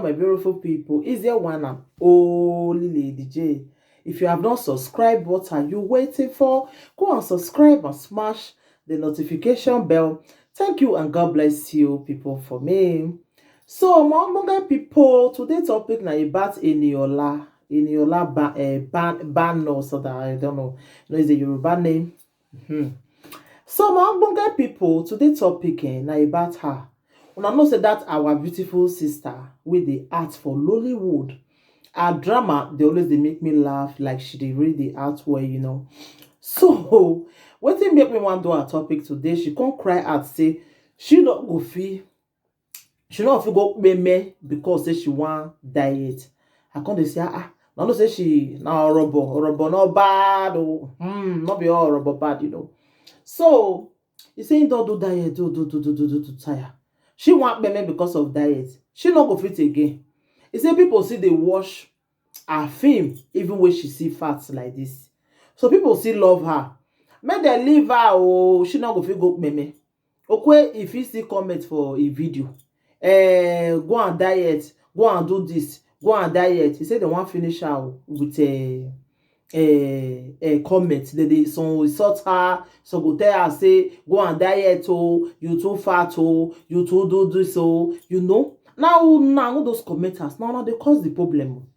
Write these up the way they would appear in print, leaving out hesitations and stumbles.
my beautiful people. Is there one and only Lady J? If you have not subscribed, what are you waiting for? Go and subscribe and smash the notification bell. Thank you and God bless you, people, for me. So, my people, today's topic na about Eniola. Bano, so that I don't know. You know, it's a Yoruba name. So, my people, today's topic na about her. Una know say that our beautiful sister with the art for Lollywood. Her drama, they always they make me laugh like she dey read the art well, you know. So, wetin make me wan do her topic today, she come cry out say she not go fit go meme because say she wan diet. I come dey say na no say she na orobo not bad oh. Not be all orobo bad, you know. So, you say don't do diet, do tire. She want meme because of diet. She not go fit again. He say people see they watch her film even when she see fats like this. So people still love her. Make dem leave her oh, she not go fit go meme. Okay, if you see comment for a video, go and diet, go and do this, go and diet. He said they want finish her with comment. They some insult her, some go tell her say go and diet oh, you too fat oh, you too do this oh, you know. Now those commenters now they cause the problem.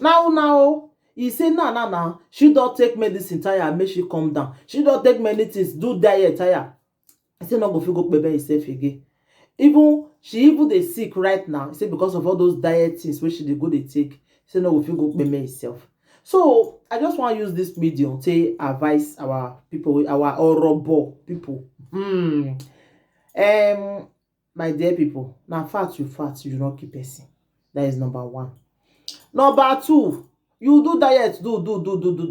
Now he say nah, she don't take medicine tire make she calm down, she don't take many things, do diet tire. I say not go fit go baby herself again. She even dey sick right now. Say because of all those diet things wey she dey go dey take, say no go fit go baby herself. So I just want to use this medium to advise our people, our orobo people. My dear people, now fat, you not keep person. That is number one. Number two, you do diet, do,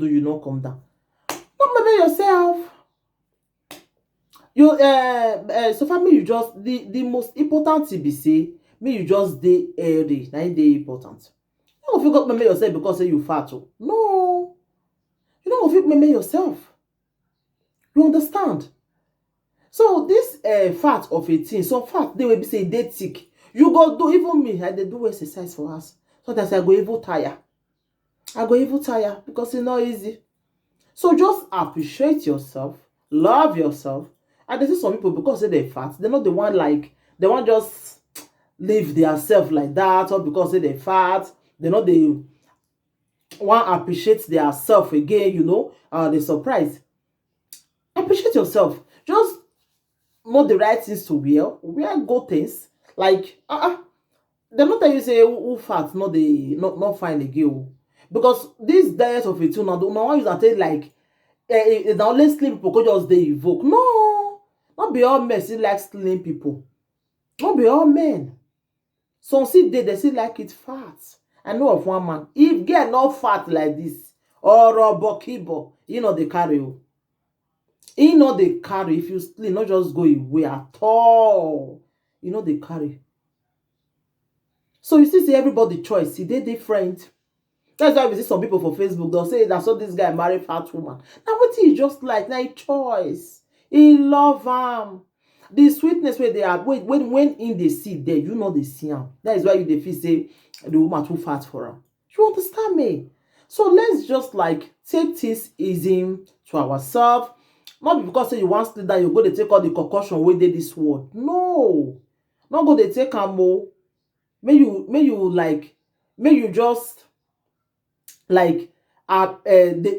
you not come down. Not maybe yourself. You so for me, you just the most important thing be say me you just dey healthy. Now dey important. You don't fit meme yourself because say you fat oh. No, you don't fit meme yourself. You understand? So this fat of a thing, some fat they will be say they thick. You go do, even me, I dey do exercise for us. Sometimes I go even tire. Because it's not easy. So just appreciate yourself, love yourself. And they see some people because they're fat, they're not the one like they want just live their self like that, or because they're fat, they're not the one appreciate their self again, you know. They surprise. Appreciate yourself. Just know the right things to wear good things. Like they not tell you say who fat not fine again. Because this diet of it, now don't want use that like the only slim people could just they evoke. No, not be all men still like slim people. Not be all men. Some see they still like it fat. I know of one man. If get not fat like this, or kibo, you know they carry you. You know they carry. If you slim, not just go away at all. You know they carry. So you see everybody choice. See they different. That's why we see some people for Facebook, they'll say that's what this guy married fat woman. Now what he just like na choice. He love him. The sweetness where they are when in the see there, you know they see him. That is why you dey feel say the woman too fat for him. You understand me? So let's just like take this easy to ourselves. Not because say you want to that you go to take all the concussion wey dey this world. No, not go to take am o. May you just like maybe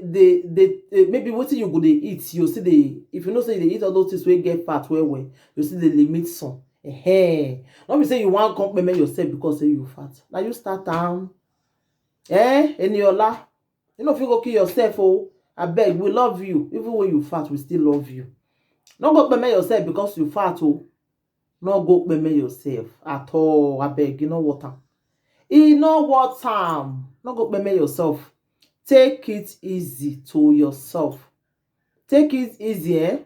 wetin you go dey eat, you see the if you know say you dey eat all those things wey get fat well, you see the limit some. Not be say you want compliment yourself because say you fat. Now you start down. Eniola, you know if you go kill yourself oh, abeg, we love you. Even when you fat, we still love you. Not go compliment yourself because you fat oh. Not go compliment yourself at all. Abeg, you know what am. Not go compliment yourself. Take it easy to yourself. Take it easy,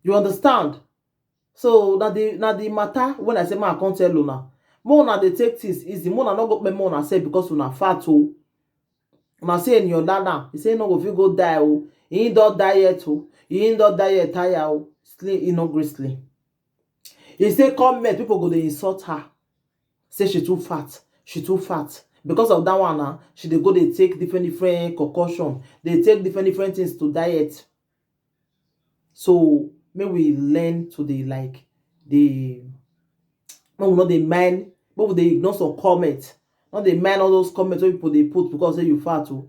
You understand? So now the matter when I say I can't tell you now. More na they take things easy. More na not go more na say because una fat oh. Una say in your nana, you say no go fit go die oh. He don't diet oh. He don't diet tire oh. Slim, he no gracefully. He say comment, people go to insult her. say she too fat, she too fat. Because of that one now, she dey go dey take different concoction, dey take different things to diet. So make we learn to dey like dey, make we no dey mind, make we dey ignore some comment. No dey mind all those comments wey people dey put because say you fat o.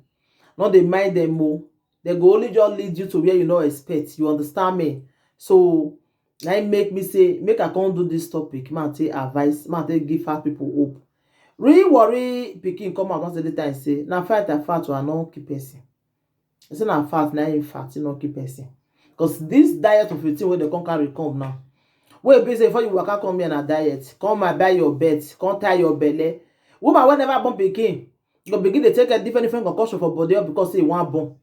No dey mind them o. They go only just lead you to where you no expect. You understand me? So na im make me say make I come do this topic. Man take advice, man take give fat people hope. Real worry pikin come out once every time say na fat I fat o, I no keep person. I say na fat na im fat, e no keep person. Because this diet of a thing wey they come carry come now. Wey be say before you waka come here na diet, come and buy your bed, come tie your belle. Woman wey never born pikin go begin dey take a different concoction for body all because say e wan born.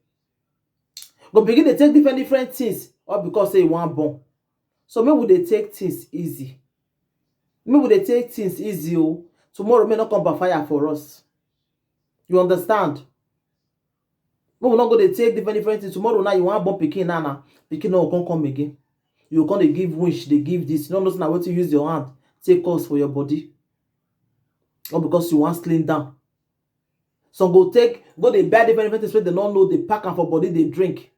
Go begin dey take different things all because say e wan born. So make we dey take things easy. Make we dey take things easy o. Tomorrow may not come backfire for us. You understand? Make we not go dey take different things. Tomorrow now you wan born pikin now, pikin no go come again. You go come dey give wish, dey give this. You no know say na wetin you use your hand take cause for your body. Or because you wan slim down. Some go dey buy different things wey they no know, they pack am for body, they drink.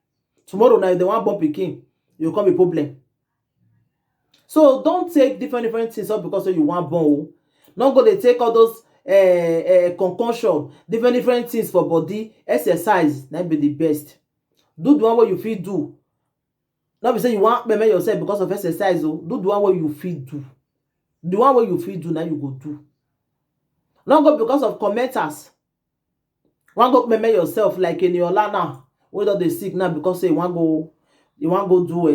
Tomorrow now if they wan born pikin, you come a problem. So don't take different things up because you wan born o. No go dey take all those concoction, different things for body. Exercise na be the best. Do the one wey you fit do. No be say you wan payment yourself because of exercise o. Do the one wey you fit do. The one wey you fit do na you go do. No go because of commenters. Wan go payment yourself like Eniola now, wey don dey sick now because say you wan go do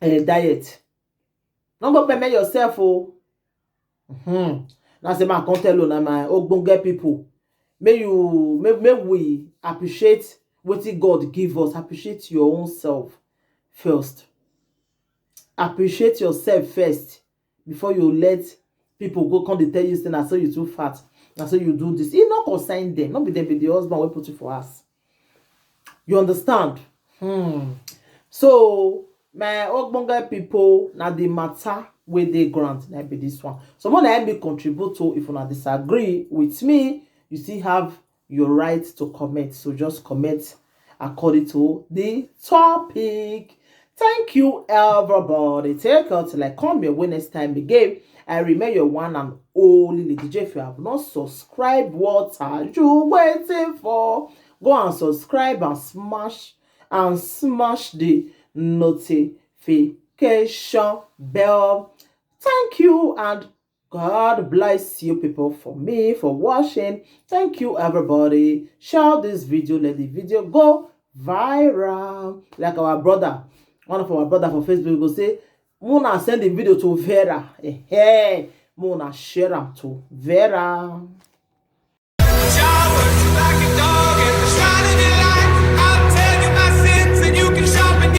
a diet. No go payment yourself o. Now say man come tell you na my ogbonge people. Make we appreciate wetin God give us. Appreciate your own self first. Appreciate yourself first before you let people go come dey tell you say na so you too fat, na so you do this. E no concern them. No be them be the husband wey put you for house. You understand? So my ogbonge people, na the matter wey dey ground na be this one. So more na me contribute to. If una disagree with me, you still have your right to comment. So just comment according to the topic. Thank you everybody. Take care till I come your way next time again. I remain your one and only Lady J. If you have not subscribed, what are you waiting for? Go and subscribe and smash the notification bell. Thank you and God bless you people for watching. Thank you everybody. Share this video. Let the video go viral. Like our brother, one of our brother for Facebook go say, Muna send the video to Vera. Muna share am to Vera.